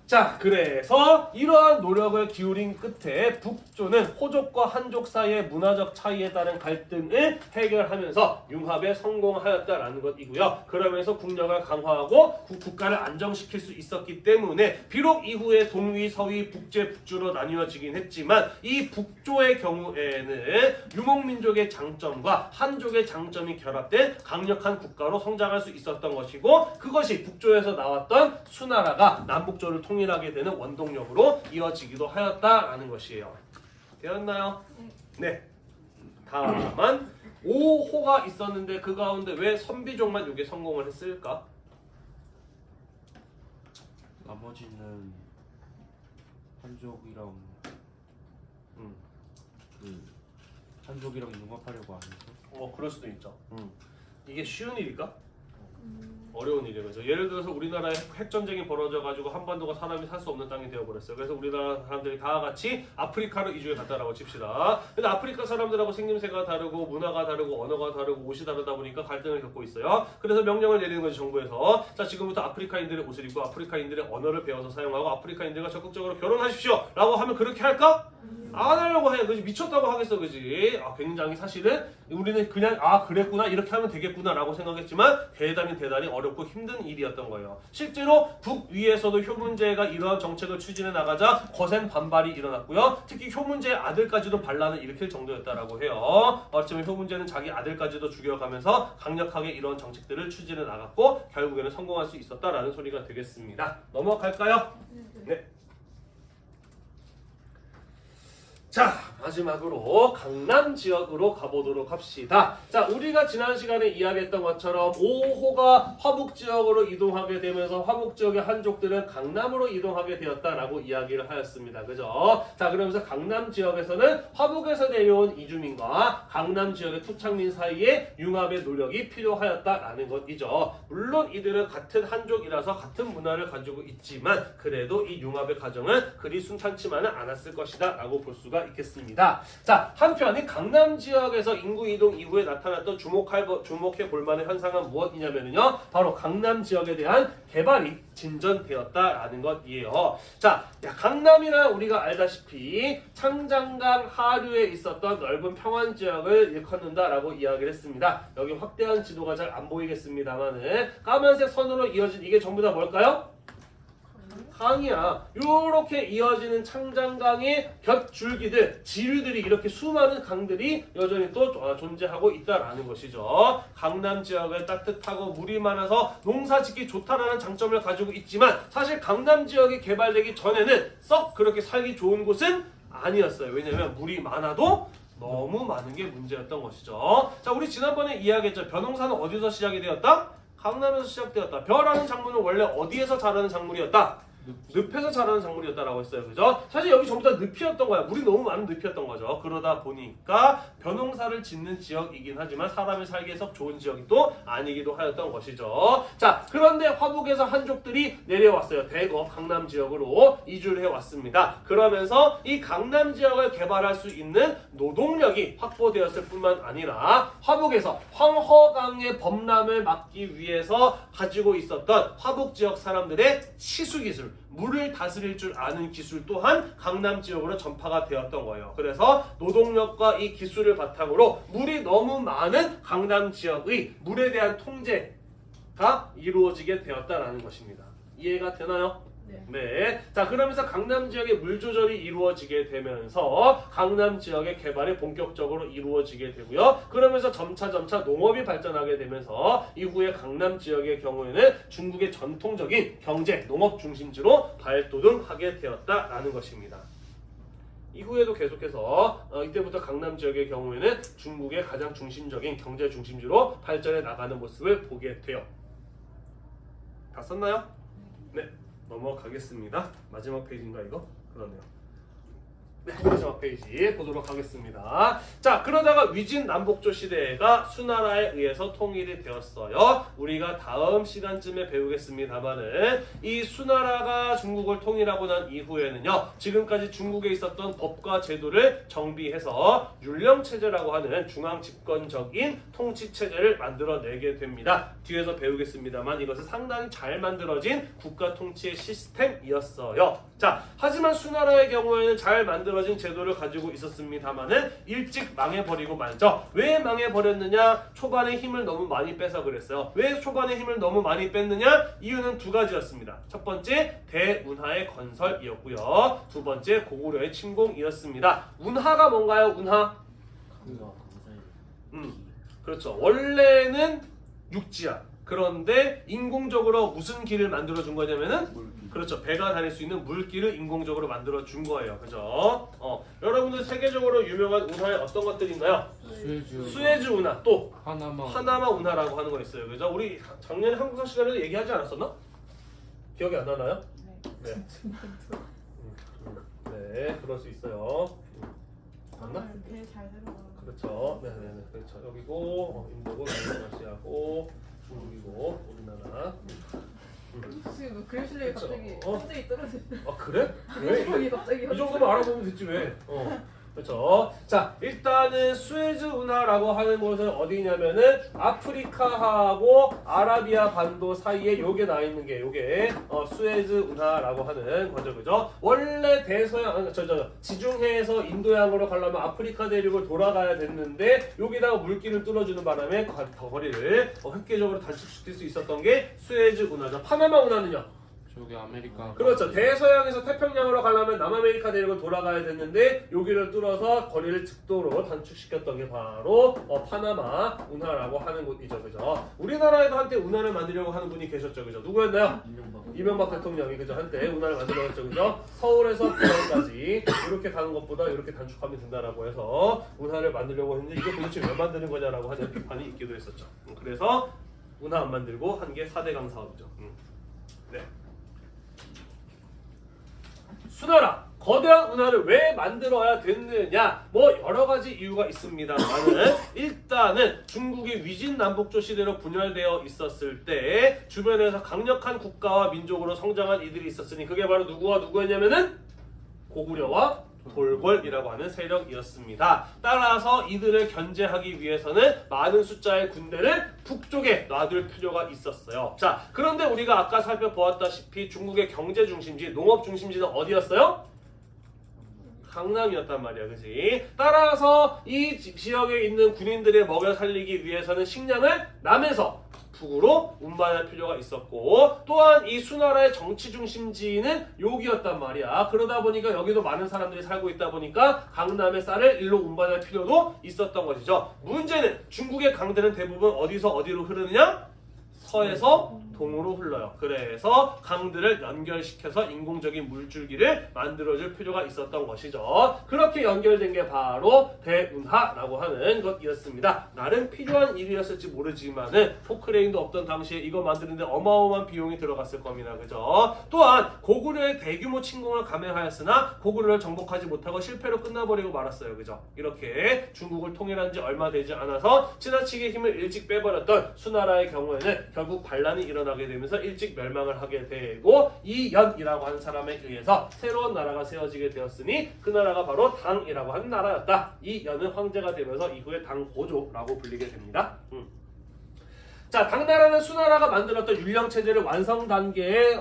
자, 그래서 이러한 노력을 기울인 끝에 북조는 호족과 한족 사이의 문화적 차이에 따른 갈등을 해결하면서 융합에 성공하였다라는 것이고요. 그러면서 국력을 강화하고 국가를 안정시킬 수 있었기 때문에 비록 이후에 동위, 서위, 북제, 북주로 나뉘어지긴 했지만 이 북조의 경우에는 유목민족의 장점과 한족의 장점이 결합된 강력한 국가로 성장할 수 있었던 것이고 그것이 북조에서 나왔던 수나라가 남북조를 통일하게 되는 원동력으로 이어지기도 하였다라는 것이에요. 되었나요? 네. 다만 5호가 있었는데 그 가운데 왜 선비족만 이게 성공을 했을까? 나머지는 한족이랑 한족이랑 융합하려고 안 해서. 그럴 수도 있죠. 이게 쉬운 일일까? 어려운 일이면서 예를 들어서 우리나라에 핵전쟁이 벌어져가지고 한반도가 사람이 살 수 없는 땅이 되어버렸어요. 그래서 우리나라 사람들이 다 같이 아프리카로 이주해 갔다라고 칩시다. 근데 아프리카 사람들하고 생김새가 다르고 문화가 다르고 언어가 다르고 옷이 다르다 보니까 갈등을 겪고 있어요. 그래서 명령을 내리는 거죠, 정부에서. 자, 지금부터 아프리카인들의 옷을 입고 아프리카인들의 언어를 배워서 사용하고 아프리카인들과 적극적으로 결혼하십시오 라고 하면 그렇게 할까? 안 하려고 해. 그지? 미쳤다고 하겠어. 그지? 굉장히 사실은 우리는 그냥 그랬구나 이렇게 하면 되겠구나 라고 생각했지만 대단히 어렵고 힘든 일이었던 거예요. 실제로 북위에서도 효문제가 이러한 정책을 추진해 나가자 거센 반발이 일어났고요. 특히 효문제의 아들까지도 반란을 일으킬 정도였다라고 해요. 어쩌면 효문제는 자기 아들까지도 죽여가면서 강력하게 이런 정책들을 추진해 나갔고 결국에는 성공할 수 있었다라는 소리가 되겠습니다. 넘어갈까요? 네. 자, 마지막으로 강남 지역으로 가보도록 합시다. 자, 우리가 지난 시간에 이야기했던 것처럼 5호가 화북 지역으로 이동하게 되면서 화북 지역의 한족들은 강남으로 이동하게 되었다라고 이야기를 하였습니다. 그죠? 자, 그러면서 강남 지역에서는 화북에서 내려온 이주민과 강남 지역의 토착민 사이에 융합의 노력이 필요하였다라는 것이죠. 물론 이들은 같은 한족이라서 같은 문화를 가지고 있지만 그래도 이 융합의 과정은 그리 순탄치만은 않았을 것이다 라고 볼 수가 있겠습니다. 있습니다. 자, 한편 이 강남 지역에서 인구 이동 이후에 나타났던 주목해 볼 만한 현상은 무엇이냐면요, 바로 강남 지역에 대한 개발이 진전되었다라는 것이에요. 자, 강남이란 우리가 알다시피 창장강 하류에 있었던 넓은 평원 지역을 일컫는다라고 이야기를 했습니다. 여기 확대한 지도가 잘 안 보이겠습니다만은 까만색 선으로 이어진 이게 전부 다 뭘까요? 강이야. 이렇게 이어지는 창장강의 곁줄기들, 지류들이 이렇게 수많은 강들이 여전히 또 존재하고 있다라는 것이죠. 강남 지역은 따뜻하고 물이 많아서 농사짓기 좋다라는 장점을 가지고 있지만 사실 강남 지역이 개발되기 전에는 썩 그렇게 살기 좋은 곳은 아니었어요. 왜냐하면 물이 많아도 너무 많은 게 문제였던 것이죠. 자, 우리 지난번에 이야기했죠. 벼농사는 어디서 시작이 되었다? 강남에서 시작되었다. 벼라는 작물은 원래 어디에서 자라는 작물이었다? 늪에서 자라는 작물이었다라고 했어요. 그죠? 사실 여기 전부 다 늪이었던 거야. 물이 너무 많은 늪이었던 거죠. 그러다 보니까 벼농사를 짓는 지역이긴 하지만 사람이 살기에 썩 좋은 지역이 또 아니기도 하였던 것이죠. 자, 그런데 화북에서 한족들이 내려왔어요. 대거 강남 지역으로 이주를 해왔습니다. 그러면서 이 강남 지역을 개발할 수 있는 노동력이 확보되었을 뿐만 아니라 화북에서 황허강의 범람을 막기 위해서 가지고 있었던 화북 지역 사람들의 치수기술, 물을 다스릴 줄 아는 기술 또한 강남 지역으로 전파가 되었던 거예요. 그래서 노동력과 이 기술을 바탕으로 물이 너무 많은 강남 지역의 물에 대한 통제가 이루어지게 되었다라는 것입니다. 이해가 되나요? 네. 자, 그러면서 강남 지역의 물 조절이 이루어지게 되면서 강남 지역의 개발이 본격적으로 이루어지게 되고요. 그러면서 점차 농업이 발전하게 되면서 이후에 강남 지역의 경우에는 중국의 전통적인 경제, 농업 중심지로 발돋움하게 되었다라는 것입니다. 이후에도 계속해서 이때부터 강남 지역의 경우에는 중국의 가장 중심적인 경제 중심지로 발전해 나가는 모습을 보게 돼요. 다 썼나요? 네. 넘어가겠습니다. 마지막 페이지인가 이거? 그러네요. 네, 마지막 페이지 보도록 하겠습니다. 자, 그러다가 위진 남북조 시대가 수나라에 의해서 통일이 되었어요. 우리가 다음 시간쯤에 배우겠습니다만은 이 수나라가 중국을 통일하고 난 이후에는요, 지금까지 중국에 있었던 법과 제도를 정비해서 율령체제라고 하는 중앙 집권적인 통치체제를 만들어내게 됩니다. 뒤에서 배우겠습니다만 이것은 상당히 잘 만들어진 국가 통치의 시스템이었어요. 자, 하지만 수나라의 경우에는 잘 만들어진 제도를 가지고 있었습니다만은 일찍 망해버리고 말죠. 왜 망해버렸느냐? 초반에 힘을 너무 많이 빼서 그랬어요. 왜 초반에 힘을 너무 많이 뺐느냐? 이유는 두 가지였습니다. 첫 번째, 대운하의 건설이었고요. 두 번째, 고구려의 침공이었습니다. 운하가 뭔가요? 운하? 그렇죠. 원래는 육지야. 그런데 인공적으로 무슨 길을 만들어 준 거냐면은 그렇죠. 배가 다닐 수 있는 물길을 인공적으로 만들어 준 거예요. 그죠? 여러분들 세계적으로 유명한 운하에 어떤 것들이 있나요? 수에즈 운하, 또 파나마 운하라고 하는 거 있어요. 그죠? 우리 작년에 한국사 시간에도 얘기하지 않았었나? 기억이 안 나나요? 네. 네, 그럴 수 있어요. 맞나? 그렇죠. 네, 그렇죠. 여기고 인도고 러시아고 중국이고 우리나라. 지금 그래실력이 갑자기 떨어져. 아, 그래? 왜? 갑자기 이 정도만 알아보면 됐지 왜? 그렇죠. 자, 일단은 수에즈 운하라고 하는 곳은 어디냐면은 아프리카하고 아라비아 반도 사이에 요게 나 있는 게 요게 수에즈 운하라고 하는 거죠. 그죠? 원래 대서양 지중해에서 인도양으로 가려면 아프리카 대륙을 돌아가야 됐는데 여기다가 물길을 뚫어주는 바람에 거리를 획기적으로 단축시킬 수 있었던 게 수에즈 운하죠. 파나마 운하는요? 저기 아메리카. 그렇죠. 대서양에서 태평양으로 가려면 남아메리카 대륙을 돌아가야 됐는데 여기를 뚫어서 거리를 직도로 단축시켰던 게 바로 파나마 운하라고 하는 곳이죠. 그죠? 우리나라에도 한때 운하를 만들려고 하는 분이 계셨죠. 그죠? 누구였나요? 이명박 대통령이 그죠? 한때 운하를 만들었죠. 그죠? 서울에서 부산까지 이렇게 가는 것보다 이렇게 단축하면 된다라고 해서 운하를 만들려고 했는데 이게 도대체 왜 만드는 거냐라고 하는 비판이 있기도 했었죠. 그래서 운하 안 만들고 한 게 4대강 사업이죠. 네. 수나라 거대한 운하를 왜 만들어야 됐느냐? 뭐 여러 가지 이유가 있습니다만은 일단은 중국이 위진 남북조 시대로 분열되어 있었을 때 주변에서 강력한 국가와 민족으로 성장한 이들이 있었으니 그게 바로 누구와 누구였냐면은 고구려와 돌궐이라고 하는 세력이었습니다. 따라서 이들을 견제하기 위해서는 많은 숫자의 군대를 북쪽에 놔둘 필요가 있었어요. 자, 그런데 우리가 아까 살펴보았다시피 중국의 경제 중심지, 농업 중심지는 어디였어요? 강남이었단 말이야, 그지? 따라서 이 지역에 있는 군인들을 먹여 살리기 위해서는 식량을 남에서 북으로 운반할 필요가 있었고, 또한 이 수나라의 정치 중심지는 여기였단 말이야. 그러다 보니까 여기도 많은 사람들이 살고 있다 보니까 강남의 쌀을 일로 운반할 필요도 있었던 것이죠. 문제는 중국의 강들은 대부분 어디서 어디로 흐르느냐? 서에서 동으로 흘러요. 그래서 강들을 연결시켜서 인공적인 물줄기를 만들어줄 필요가 있었던 것이죠. 그렇게 연결된 게 바로 대운하라고 하는 것이었습니다. 나름 필요한 일이었을지 모르지만은 포크레인도 없던 당시에 이거 만드는데 어마어마한 비용이 들어갔을 겁니다. 그죠? 또한 고구려의 대규모 침공을 감행하였으나 고구려를 정복하지 못하고 실패로 끝나버리고 말았어요. 그죠? 이렇게 중국을 통일한 지 얼마 되지 않아서 지나치게 힘을 일찍 빼버렸던 수나라의 경우에는 결국 반란이 일어나게 되면서 일찍 멸망을 하게 되고, 이연이라고 하는 사람에 의해서 새로운 나라가 세워지게 되었으니 그 나라가 바로 당이라고 하는 나라였다. 이연은 황제가 되면서 이후에 당고조라고 불리게 됩니다. 자, 당나라는 수나라가 만들었던 율령체제를 완성 단계에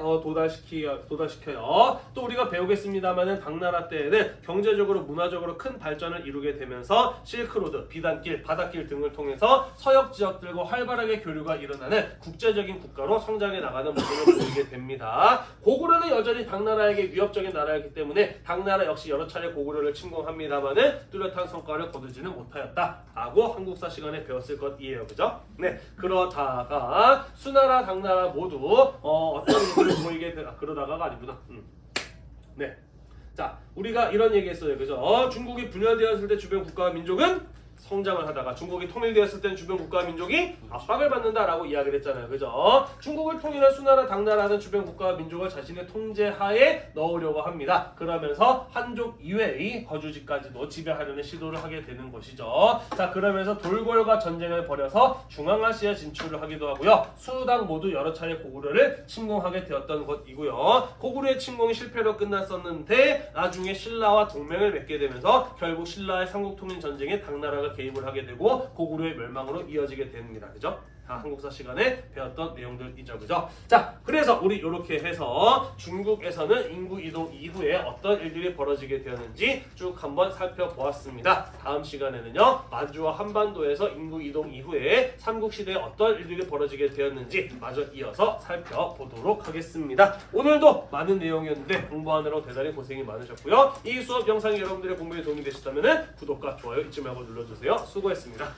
도달시켜요. 또 우리가 배우겠습니다만은 당나라 때에는 경제적으로 문화적으로 큰 발전을 이루게 되면서 실크로드, 비단길, 바닷길 등을 통해서 서역 지역들과 활발하게 교류가 일어나는 국제적인 국가로 성장해 나가는 모습을 보이게 됩니다. 고구려는 여전히 당나라에게 위협적인 나라였기 때문에 당나라 역시 여러 차례 고구려를 침공합니다만은 뚜렷한 성과를 거두지는 못하였다라고 한국사 시간에 배웠을 것이에요. 그죠? 네, 그렇다가 수나라, 당나라 모두 어떤 일을 보이게 그러다가가 아니구나. 네, 자, 우리가 이런 얘기했어요. 그죠? 중국이 분열되었을 때 주변 국가와 민족은 성장을 하다가 중국이 통일되었을 때는 주변 국가와 민족이 압박을 받는다라고 이야기를 했잖아요. 그죠? 중국을 통일한 수나라, 당나라는 주변 국가와 민족을 자신의 통제하에 넣으려고 합니다. 그러면서 한족 이외의 거주지까지도 지배하려는 시도를 하게 되는 것이죠. 자, 그러면서 돌궐과 전쟁을 벌여서 중앙아시아 진출을 하기도 하고요. 수당 모두 여러 차례 고구려를 침공하게 되었던 것이고요. 고구려의 침공이 실패로 끝났었는데 나중에 신라와 동맹을 맺게 되면서 결국 신라의 삼국통일 전쟁에 당나라가 개입을 하게 되고 고구려의 멸망으로 이어지게 됩니다. 그죠? 다 한국사 시간에 배웠던 내용들이죠. 그죠? 자, 그래서 우리 이렇게 해서 중국에서는 인구 이동 이후에 어떤 일들이 벌어지게 되었는지 쭉 한번 살펴보았습니다. 다음 시간에는요, 만주와 한반도에서 인구 이동 이후에 삼국시대에 어떤 일들이 벌어지게 되었는지 마저 이어서 살펴보도록 하겠습니다. 오늘도 많은 내용이었는데 공부하느라고 대단히 고생이 많으셨고요. 이 수업 영상이 여러분들의 공부에 도움이 되셨다면 구독과 좋아요 잊지 말고 눌러주세요. 수고했습니다.